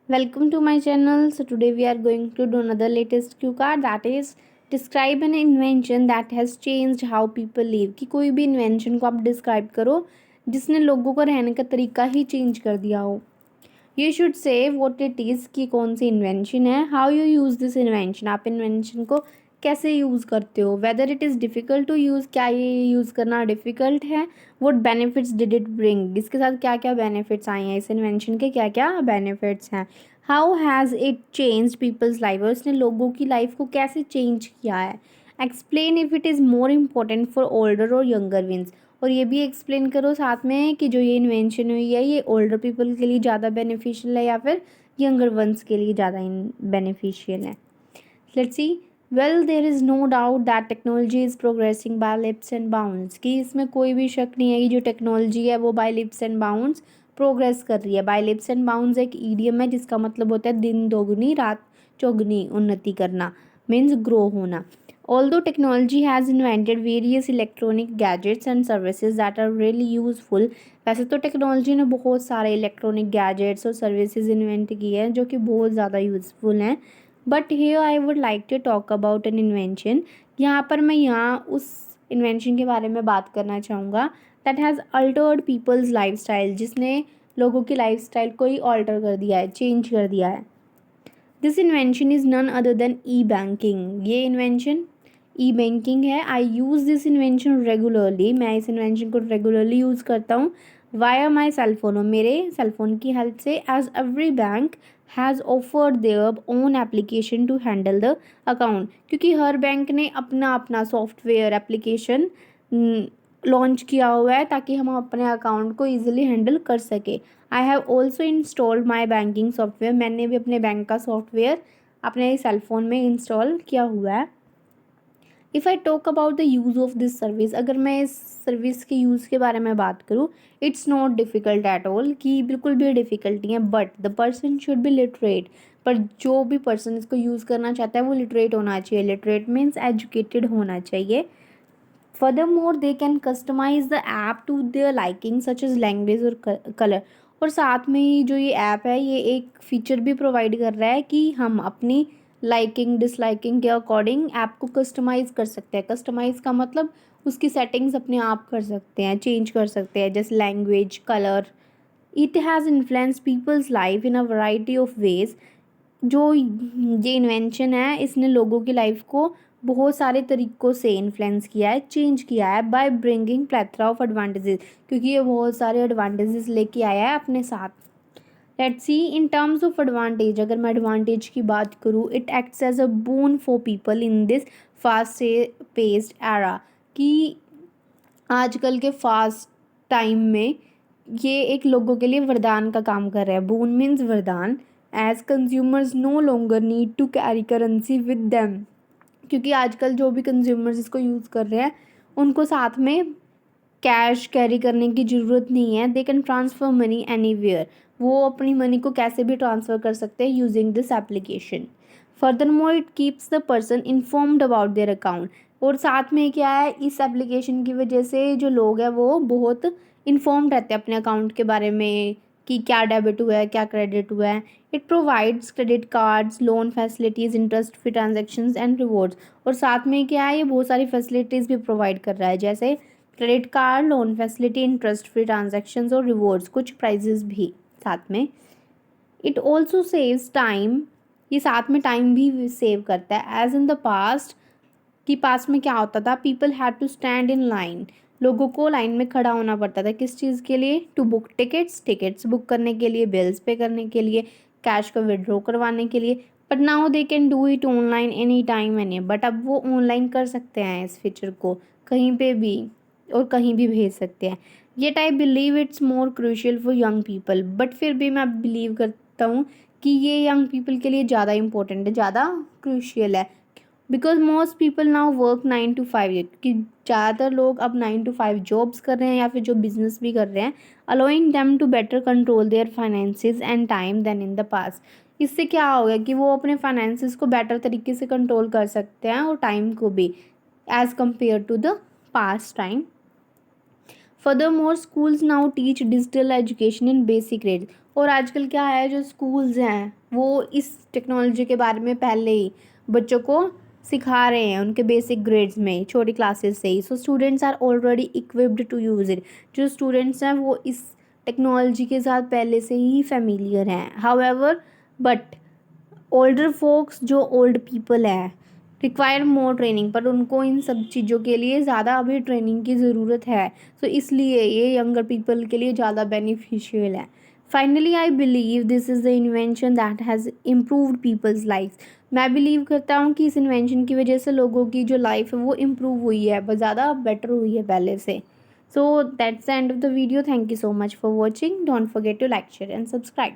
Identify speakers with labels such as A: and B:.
A: Welcome to my channel. So today we are going to do another latest cue card, that is describe an invention that has changed how people live. कि कोई भी invention को आप describe करो जिसने लोगों को रहने का तरीका ही चेंज कर दिया हो. You should say what it is कि कौन सी इन्वेंशन है, how you use this invention, आप इन्वेंशन को कैसे यूज़ करते हो, whether it is difficult to use, क्या ये यूज़ करना डिफ़िकल्ट है, what benefits did it bring, इसके साथ क्या क्या बेनिफिट्स आए हैं, इस इन्वेंशन के क्या क्या बेनिफिट्स हैं, how has it change people's life, और इसने लोगों की लाइफ को कैसे चेंज किया है. Explain if it is more important for older और यंगर विंस, और ये भी एक्सप्लेन करो साथ में कि जो ये इन्वेंशन हुई है ये ओल्डर पीपल के लिए ज़्यादा बेनिफिशियल है या फिर यंगर वंस के लिए ज़्यादा बेनिफिशियल है. Let's see. Well there is no doubt that technology is progressing by leaps and bounds, कि इसमें कोई भी शक नहीं है कि जो टेक्नोलॉजी है वो by leaps and bounds progress कर रही है. बाय लिप्स एंड बाउंड्स एक ईडियम है जिसका मतलब होता है दिन दोगुनी रात चौगुनी उन्नति करना, मीन्स ग्रो होना. Although technology has invented various electronic gadgets and services that are really useful, वैसे तो टेक्नोलॉजी ने बहुत सारे इलेक्ट्रॉनिक गैजेट्स और सर्विसेज इन्वेंट किए हैं जो कि बहुत ज़्यादा यूज़फुल हैं. But here I would like to talk about an invention. यहाँ पर मैं यहाँ उस इन्वेंशन के बारे में बात करना चाहूँगा that has Altered people's life style, जिसने लोगों की लाइफ स्टाइल को ही ऑल्टर कर दिया है, चेंज कर दिया है. This invention is none other than e banking. ये इन्वेंशन ई बैंकिंग है. I use this invention regularly, मैं इस इन्वेंशन को रेगुलरली यूज़ करता हूँ वाया माई सेलफोन, और मेरे सेलफोन की हेल्प से. As every bank has offered their own application to handle the account, क्योंकि हर बैंक ने अपना अपना सॉफ्टवेयर एप्लीकेशन लॉन्च किया हुआ है ताकि हम अपने अकाउंट को ईजिली हैंडल कर सके. I have also installed my banking software, मैंने भी अपने बैंक का सॉफ्टवेयर अपने सेलफोन में इंस्टॉल किया हुआ है. If I talk about the use of this service, अगर मैं इस सर्विस के यूज़ के बारे में बात करूँ, it's not difficult at all, कि बिल्कुल भी डिफ़िकल्ट नहीं है. But the person should be literate, पर जो भी पर्सन इसको यूज़ करना चाहता है वो लिटरेट होना चाहिए. लिटरेट मीन्स एजुकेटेड होना चाहिए. Furthermore, they can customize the app to their liking such as language और कलर. और साथ में ही जो ये ऐप है ये एक फीचर भी प्रोवाइड कर रहा है कि हम अपनी लाइकिंग डिसलाइकिंग के अकॉर्डिंग ऐप को कस्टमाइज़ कर सकते हैं. कस्टमाइज़ का मतलब उसकी सेटिंग्स अपने आप कर सकते हैं, चेंज कर सकते हैं, जैसे language, colour. It has influence people's life in a variety of ways. जो ये इन्वेंशन है इसने लोगों की लाइफ को बहुत सारे तरीक़ों से इन्फ्लुएंस किया है, चेंज किया है बाय ब्रिंगिंग प्लेथरा ऑफ एडवांटेजेस, क्योंकि ये बहुत सारे एडवांटेजेस लेके आया है अपने साथ. Let's see. In terms of advantage, अगर मैं एडवांटेज की बात करूँ, it acts as a boon for people in this fast paced era, कि आजकल के फास्ट टाइम में ये एक लोगों के लिए वरदान का काम कर रहा है. बून मीन्स वरदान. As consumers no longer need to carry currency with them, क्योंकि आजकल जो भी कंज्यूमर्स इसको यूज़ कर रहे हैं उनको साथ में कैश कैरी करने की ज़रूरत नहीं है. They can transfer money anywhere, वो अपनी मनी को कैसे भी ट्रांसफ़र कर सकते हैं using this application. Furthermore it keeps the person informed about their account, और साथ में क्या है, इस एप्लीकेशन की वजह से जो लोग हैं वो बहुत इन्फॉर्म रहते हैं अपने अकाउंट के बारे में कि क्या डेबिट हुआ है, क्या क्रेडिट हुआ है. It provides credit cards, loan facilities, interest free transactions and rewards, और साथ में क्या है, ये बहुत सारी फैसिलिटीज़ भी प्रोवाइड कर रहा है, जैसे credit card, loan facility, interest free transactions और रिवॉर्ड्स, कुछ प्राइजेस भी साथ में. इट ऑल्सो सेव्स टाइम, ये साथ में टाइम भी सेव करता है. एज इन द पास्ट, कि पास्ट में क्या होता था, people had to stand in line, लोगों को लाइन में खड़ा होना पड़ता था किस चीज़ के लिए, to book tickets, tickets book करने के लिए, बिल्स पे करने के लिए, कैश को विड्रॉ करवाने के लिए. But now they can do it online any time any, but अब वो ऑनलाइन कर सकते हैं इस फीचर को कहीं पे भी और कहीं भी भेज सकते हैं. Yet I believe it's more crucial for young people, but फिर भी मैं बिलीव करता हूँ कि ये यंग पीपल के लिए ज़्यादा इंपॉर्टेंट है, ज़्यादा क्रूशियल है. Because most people now work 9 to 5, कि ज़्यादातर लोग अब 9 to 5 जॉब्स कर रहे हैं या फिर जो बिजनेस भी कर रहे हैं, allowing them to better control their finances and time than in the past. इससे क्या हो गया कि वो अपने फाइनेंसिस को बेटर तरीके से कंट्रोल कर सकते हैं और टाइम को भी, as compare to the past time. Furthermore, schools now teach digital education in basic grades, और आजकल क्या है, जो स्कूल्स हैं वो इस टेक्नोलॉजी के बारे में पहले ही बच्चों को सिखा रहे हैं उनके बेसिक ग्रेड्स में, छोटी क्लासेस से ही। So students are already equipped to use it. जो स्टूडेंट्स हैं वो इस टेक्नोलॉजी के साथ पहले से ही फेमिलियर हैं। हाउएवर बट ओल्डर फोक्स, जो ओल्ड पीपल हैं, रिक्वायर मोर ट्रेनिंग, पर उनको इन सब चीज़ों के लिए ज़्यादा अभी ट्रेनिंग की ज़रूरत है। तो इसलिए ये यंगर पीपल के लिए ज़्यादा बेनिफिशियल है। Finally I believe this is the invention that has improved people's life. मैं बिलीव करता हूँ कि इस इन्वेंशन की वजह से लोगों की जो लाइफ है वो इम्प्रूव हुई है, बहुत ज़्यादा बेटर हुई है पहले से। So that's the end of the video. Thank you so much for watching. Don't forget to like, share and subscribe.